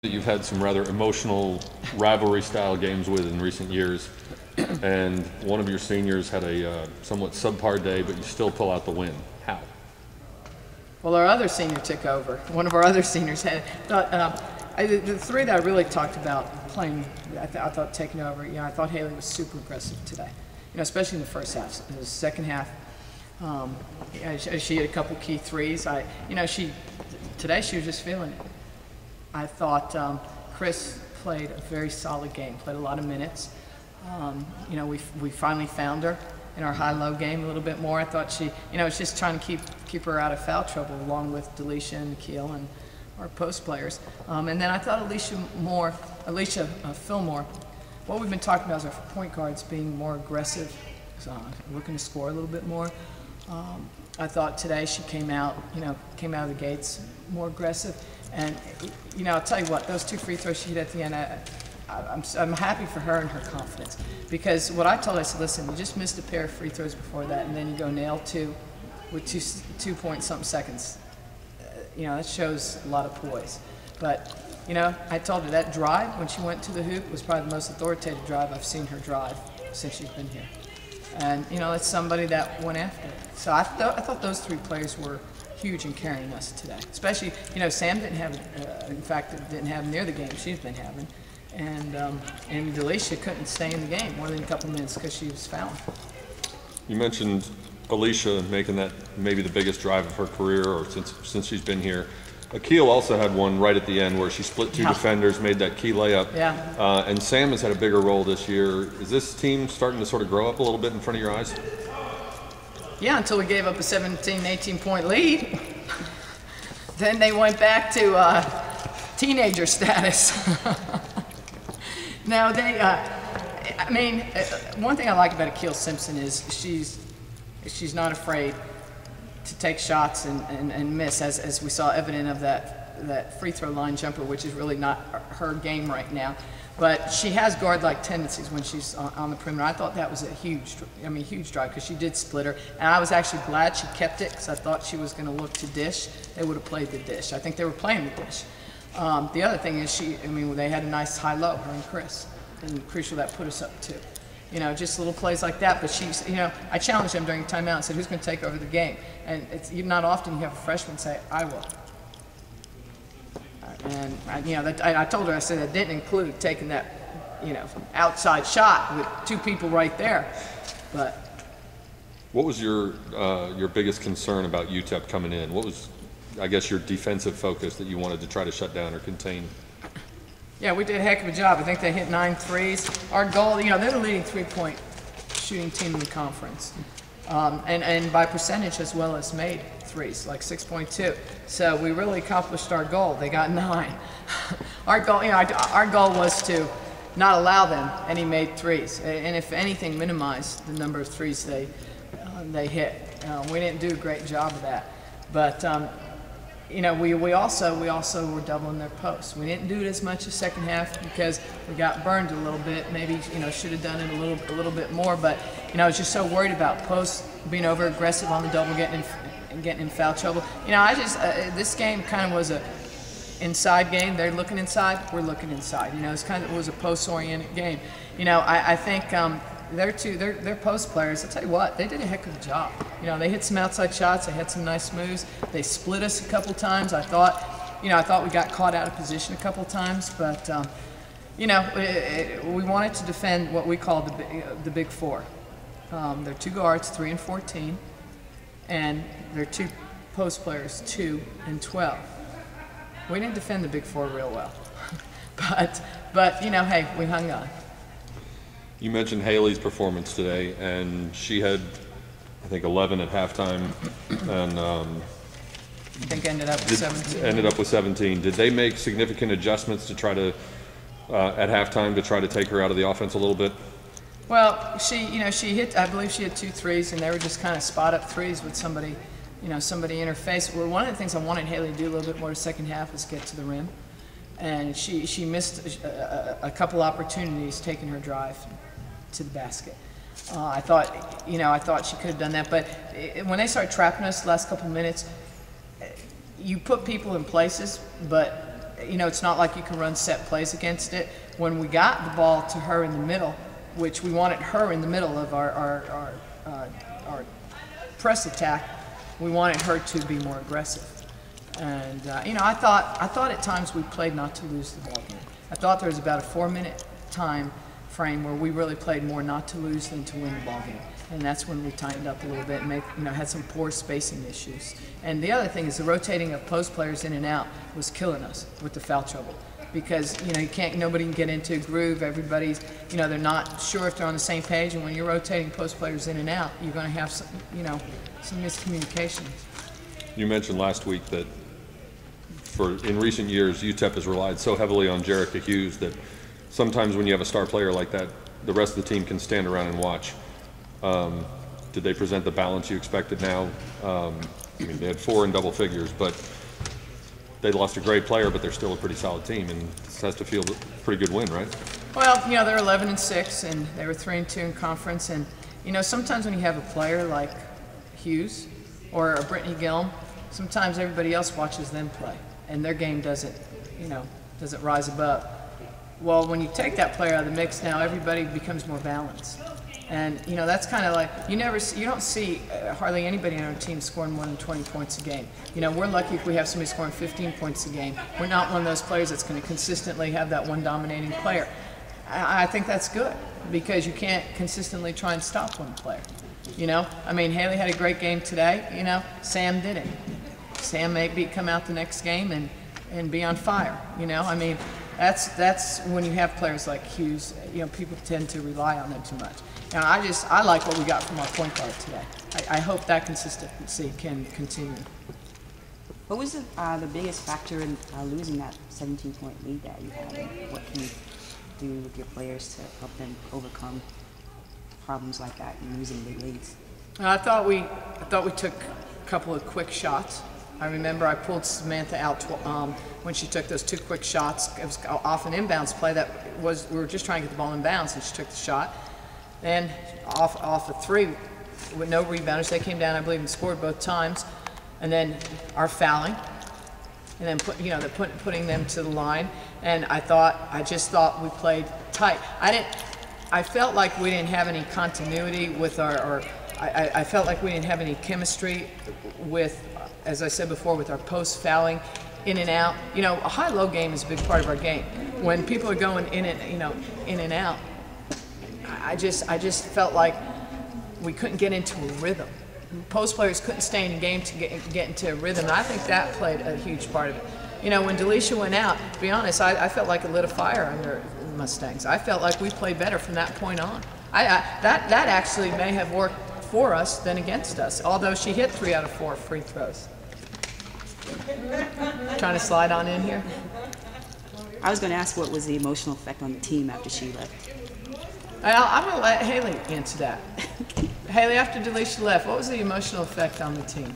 that you've had some rather emotional rivalry-style games with in recent years, and one of your seniors had a somewhat subpar day, but you still pull out the win. How? Well, our other senior took over. One of our other seniors had the three that I really talked about playing. I thought taking over. You know, I thought Haley was super aggressive today. You know, especially in the first half. In the second half, she had a couple key threes. Today she was just feeling it. I thought Chris played a very solid game, played a lot of minutes. You know, we finally found her in our high-low game a little bit more. I thought she, you know, was just trying to keep her out of foul trouble, along with Delisha and Keel and our post players. And then I thought Alicia Fillmore, what we've been talking about is our point guards being more aggressive, looking to score a little bit more. I thought today she came out of the gates more aggressive. And, you know, I'll tell you what, those two free throws she hit at the end, I'm happy for her and her confidence. Because what I told her, I said, listen, you just missed a pair of free throws before that, and then you go nail two with 2-point-something seconds. You know, that shows a lot of poise. But, you know, I told her that drive when she went to the hoop was probably the most authoritative drive I've seen her drive since she's been here. And, you know, that's somebody that went after it. So I thought those three players were huge in carrying us today. Especially, you know, Sam didn't have, in fact, didn't have near the game she's been having. And Delisha couldn't stay in the game more than a couple minutes because she was fouling. You mentioned Alicia making that maybe the biggest drive of her career, or since she's been here. Akil also had one right at the end where she split two defenders, made that key layup. Yeah. And Sam has had a bigger role this year. Is this team starting to sort of grow up a little bit in front of your eyes? Yeah, until we gave up a 17, 18-point lead. Then they went back to teenager status. Now I mean, one thing I like about Akil Simpson is she's not afraid to take shots and miss, as we saw evident of that free throw line jumper, which is really not her game right now. But she has guard-like tendencies when she's on the perimeter. I thought that was a huge drive, because she did split her. And I was actually glad she kept it, because I thought she was going to look to dish. They would have played the dish. I think they were playing the dish. The other thing is they had a nice high-low, her and Chris. And crucial, that put us up too. You know, just little plays like that. But she's, you know, I challenged them during timeout and said, who's going to take over the game? And it's not often you have a freshman say, I will. And I told her, I said, that didn't include taking that, you know, outside shot with two people right there. But what was your biggest concern about UTEP coming in? What was, I guess, your defensive focus that you wanted to try to shut down or contain? Yeah, we did a heck of a job. I think they hit 9 threes. Our goal, you know, they're the leading three-point shooting team in the conference, and by percentage as well as made threes, like 6.2. So we really accomplished our goal. They got 9. Our goal, you know, our goal was to not allow them any made threes, and if anything, minimize the number of threes they hit. We didn't do a great job of that, but you know, we also were doubling their posts. We didn't do it as much the second half because we got burned a little bit. Maybe, you know, should have done it a little bit more. But, you know, I was just so worried about posts being over aggressive on the double, getting in foul trouble. You know, this game kind of was a inside game. They're looking inside, we're looking inside. You know, it was a post-oriented game. You know, I think they're post players. I'll tell you what, they did a heck of a job. You know, they hit some outside shots, they had some nice moves. They split us a couple times. I thought we got caught out of position a couple times, but you know, we wanted to defend what we call the big four. They're 2 guards, 3 and 14, and they're 2 post players, 2 and 12. We didn't defend the big four real well, but you know, hey, we hung on. You mentioned Haley's performance today, and she had, I think, 11 at halftime, and I think ended up with 17. Ended up with 17. Did they make significant adjustments to try to, at halftime, to try to take her out of the offense a little bit? Well, she hit, I believe she had 2 threes, and they were just kind of spot-up threes with somebody, you know, somebody in her face. Well, one of the things I wanted Haley to do a little bit more the second half was get to the rim, and she missed a couple opportunities taking her drive to the basket. I thought she could have done that, but when they started trapping us the last couple minutes, you put people in places, but you know, it's not like you can run set plays against it. When we got the ball to her in the middle, which we wanted her in the middle of our press attack, we wanted her to be more aggressive. And you know, I thought at times we played not to lose the ball game. I thought there was about a 4-minute time frame where we really played more not to lose than to win the ball game. And that's when we tightened up a little bit and had some poor spacing issues. And the other thing is the rotating of post players in and out was killing us with the foul trouble. Because, you know, nobody can get into a groove. Everybody's, you know, they're not sure if they're on the same page. And when you're rotating post players in and out, you're going to have some, you know, some miscommunication. You mentioned last week that in recent years, UTEP has relied so heavily on Jerica Hughes that sometimes when you have a star player like that, the rest of the team can stand around and watch. Did they present the balance you expected now? I mean, they had 4 in double figures, but they lost a great player, but they're still a pretty solid team, and this has to feel a pretty good win, right? Well, you know, they're 11-6, and they were 3-2 in conference, and you know, sometimes when you have a player like Hughes or a Brittany Gillum, sometimes everybody else watches them play, and their game doesn't rise above. Well, when you take that player out of the mix now, everybody becomes more balanced. And, you know, that's kind of like, you don't see hardly anybody on our team scoring more than 20 points a game. You know, we're lucky if we have somebody scoring 15 points a game. We're not one of those players that's going to consistently have that one dominating player. I think that's good because you can't consistently try and stop one player. You know, I mean, Haley had a great game today. You know, Sam didn't. Sam may come out the next game and be on fire. You know, I mean, that's when you have players like Hughes. You know, people tend to rely on them too much. And I like what we got from our point guard today. I hope that consistency can continue. What was the biggest factor in losing that 17-point lead that you had? And what can you do with your players to help them overcome problems like that and losing big leads? I thought we took a couple of quick shots. I remember I pulled Samantha out when she took those 2 quick shots. It was off an inbounds play we were just trying to get the ball in bounds, and she took the shot. And off a 3 with no rebounders, they came down, I believe, and scored both times. And then our fouling, and then putting them to the line. And I just thought we played tight. I felt like we didn't have any continuity with I felt like we didn't have any chemistry with, as I said before, with our post fouling in and out. You know, a high-low game is a big part of our game. When people are going in and out, I just felt like we couldn't get into a rhythm. Post players couldn't stay in the game to get into a rhythm, and I think that played a huge part of it. You know, when Delisha went out, to be honest, I felt like it lit a fire under the Mustangs. I felt like we played better from that point on. That actually may have worked for us than against us, although she hit 3 out of 4 free throws. Trying to slide on in here? I was going to ask what was the emotional effect on the team after she left. I'm going to let Haley answer that. Haley, after Delisha left, what was the emotional effect on the team?